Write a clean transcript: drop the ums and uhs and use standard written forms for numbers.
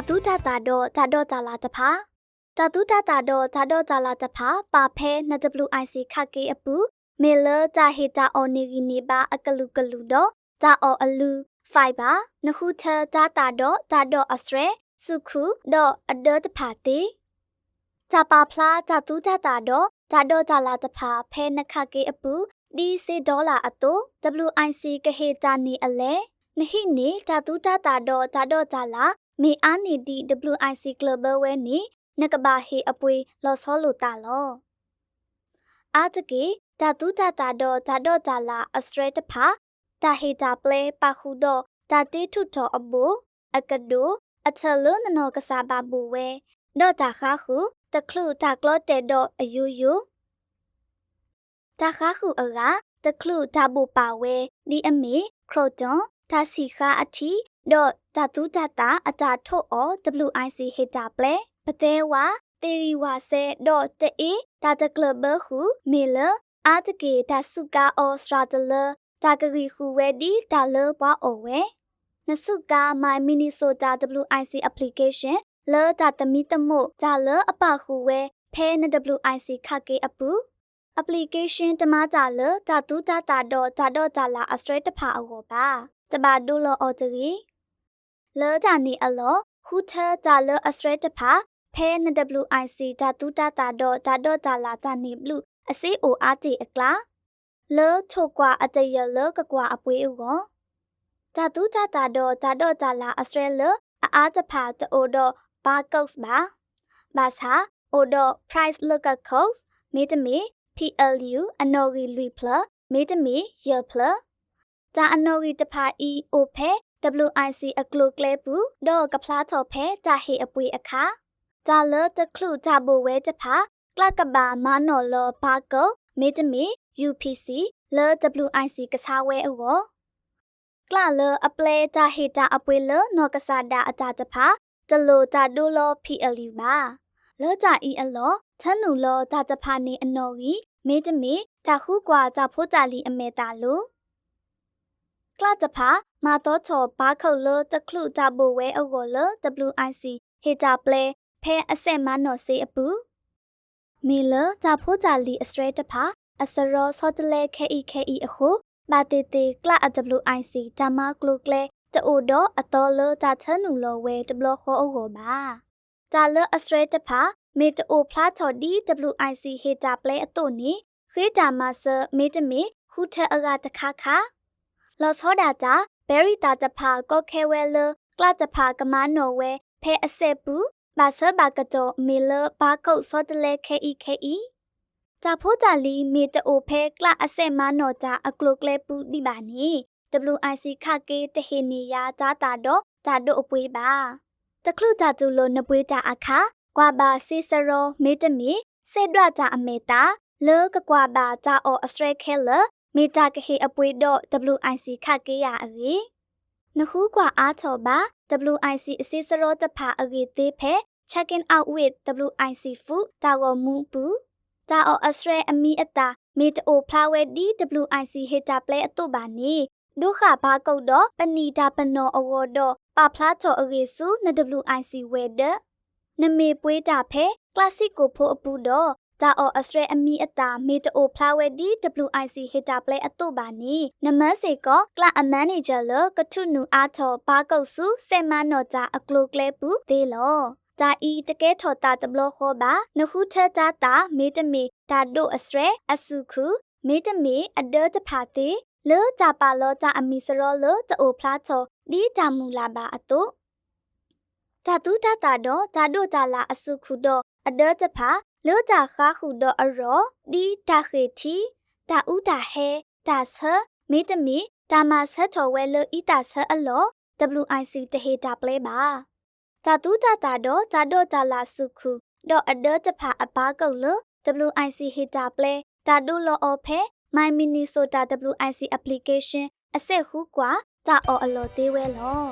တူတာတာတော့ဂျာတော့ဂျာလာတဖာဂျာတူတာတာတော့ဂျာတော့ဂျာလာတဖာပါဖဲ NWIC ခကေအပူမေလဂျာဟီတာအော်နီဂီနီပါအကလူကလူတော့ဂျာအော်အလူဖိုင်ပါနခုချာဂျာတာတော့ဂျာတော့အစရဲစုခုတော့အဒတဖာတေဂျာပါဖလားဂျာတူတာတာတော့ဂျာတော့ဂျာလာတဖာဖဲနခကေအပူဒီစီဒေါ်လာအတူ WIC ကဟေတာနီအလဲနဟိနေဂျာတူတာတာတော့ဂျာတော့ဂျာလာမေအာနီဒီ WIC Global ဝဲနေနကဘာဟေအပွေလော်ဆောလိုတာလောအာတကေဂျာတူတာတာတော့ဂျာတော့ဂျာလာအစရဲတဖာဂျာဟေတာပလဲပါခုတော့ဂျာတေထုထောအဘူအကဒိုအချလနနောကစားပါဘူဝဲတော့ဂျာခါခုတခလူဂျာကလော့တဲတော့အယူယူဂျာခါခုအကတခလူဂျာဘူပါဝဲဒီအမေခရိုတွန်ဒါစီခါအတီတော့ဂျာတူတာတာအတာထုတ်အော WIC ဟေတာပလဲပသေးဝါတေရီဝါဆဲတော့တေဒါတကလဘခုမေလအာတကေဒါစုကာအော်စထရာတလဒါဂရီခုဝဲဒီဒါလဘွားအော်ဝဲနစုကာမိုင်မီနီဆိုတာ WIC application လောဒါတမီတမို့ဒါလအပခုဝဲဖဲန WIC ခကေအပူ application တမကြလဒါတူတာတာတော့ဂျာတော့ဂျာလာအစထရတဖာအော်ပါတဘာဒူလောအော်တရီလောဂျာနီအလောခုထဂျာလအစရဲတဖာဖဲ NWIC ဓာတူတာတာတော့ဓာတော့ဂျာလာဂျာနီဘလူအစီအိုအားတီအကလာလောချိုကွာအတရလောကကွာအပွေးဥကောဓာတူတာတာတော့ဓာတော့ဂျာလာအစရဲလောအားတဖာတိုတော့ဘာကုတ်ပါဘာသာအိုတော့ price looker code မေတမီ PLU အနော်ဂီလူဖလမေတမီရဖလဂျာအနော်ဂီတဖာ EO ဖဲWIC အကလုကလဲပူတော့ကဖလားထော်ဖဲဂျာဟေအပွေအခါဂျာလတခလူဂျာဘိုဝဲတဖာကလကဘာမာနော်လောဘာကောမေတမီ UPC လော WIC ကစားဝဲအောကလလောအပလဲဂျာဟေတာအပွေလောနော်ကစားတာအတာတဖာတလိုဂျာဒိုလော PLU ပါလောဂျာအီအလောချန်နူလောဂျာတဖာနေအနော်ကြီးမေတမီဂျာခုကွာဂျာဖိုးဂျာလီအမေတာလိုကလတဖာမာတော့ချောဘာခုတ်လတခလူကြဘိုဝဲအော်လ WIC ဟေတာပလဲဖဲအဆက်မနော်စေအပူမီလဂျာဖိုးဂျာလီအစရဲတဖာအစရောစောတလဲခဲဤအခုဘာတေတေကလ WIC ဂျာမကလုကလဲတိုးတော့အတော်လဂျာချန်နူလောဝဲတဘလခေါ်အောပါဂျာလအစရဲတဖာမေတိုဖလားချော်ဒီ WIC ဟေတာပလဲအတုန်နီခေတာမဆမေတမီခုထအကတခါခါလော်စောဒါဂျာဘယ်ရီတာတဖာကော့ခဲဝဲလကလတဖာကမနော်ဝဲဖဲအဆက်ပူဘာဆဘာကတောမေလဘာကုတ်စောတလဲခဲဤဂျာဖိုးဂျာလီမေတိုဖဲကလအဆက်မနော်ဂျာအကလုကလဲပူဒီပါနီ WIC ခကေတဟေနီယာဂျာတာတော့ဂျာတို့အပွေးပါတခလူဂျာကျူလိုနပွေးတာအခါကွာဘာစီစရောမေတမီစေဒွာဂျာအမေတာလောကကွာဘာဂျာအော်အစရဲခဲလမေတာကဟေအပွေတော့ WIC ခကေရအရေနခုကွာအားချောပါ WIC အစီစရောတဖာအရေသေးဖဲ check in out with WIC food တာဝမူပူတာအော်အစရဲအမီအတာမေတိုဖလာဝဲဒီ WIC ဟေတာပလဲအတုပါနေဒုခဘာကုတ်တော့ပနီတာပနောအဝေါ်တော့ပါဖလားချောအရေစုန WIC ဝဲဒနမေပွေးတာဖဲ classic ကိုဖိုးအပူတော့ဂျာအော်အစရဲအမီအတာမေတိုဖလာဝဲဒီ WIC ဟေတာပလဲအတုပါနီနမစေကောကလအမန်နေဂျာလကထုနူအားချောဘာကုတ်စုစေမနော်ဂျာအကလုကလဲပူသေးလောဂျာအီတကဲထော်တာတဘလခေါ်ပါနခုထဂျာတာမေတမီဒါဒိုအစရဲအစုခုမေတမီအဒတဖာတေလောဂျာပါလောဂျာအမီစရောလောတိုဖလာချောဒီဂျာမူလာပါအတုဂျာတူတာတာတော့ဂျာဒိုဂျာလာအစုခုတော့အဒတဖာလောဂျာခါခုတော့အရောဒီတာခေတီတာဥတာဟဲတာဆမေတမီတာမဆထော်ဝဲလောဤတာဆအလော WIC တဟေတာပလဲပါဂျာတူတာတာတော့ဂျာတော့ဂျာလာစုခုတော့အဒတဖာအဘာကုတ်လော WIC ဟေတာပလဲတာဒူလောအော်ဖဲ My Minnesota WIC application အဆက်ဟူကွာဂျာအော်အလောသေးဝဲလော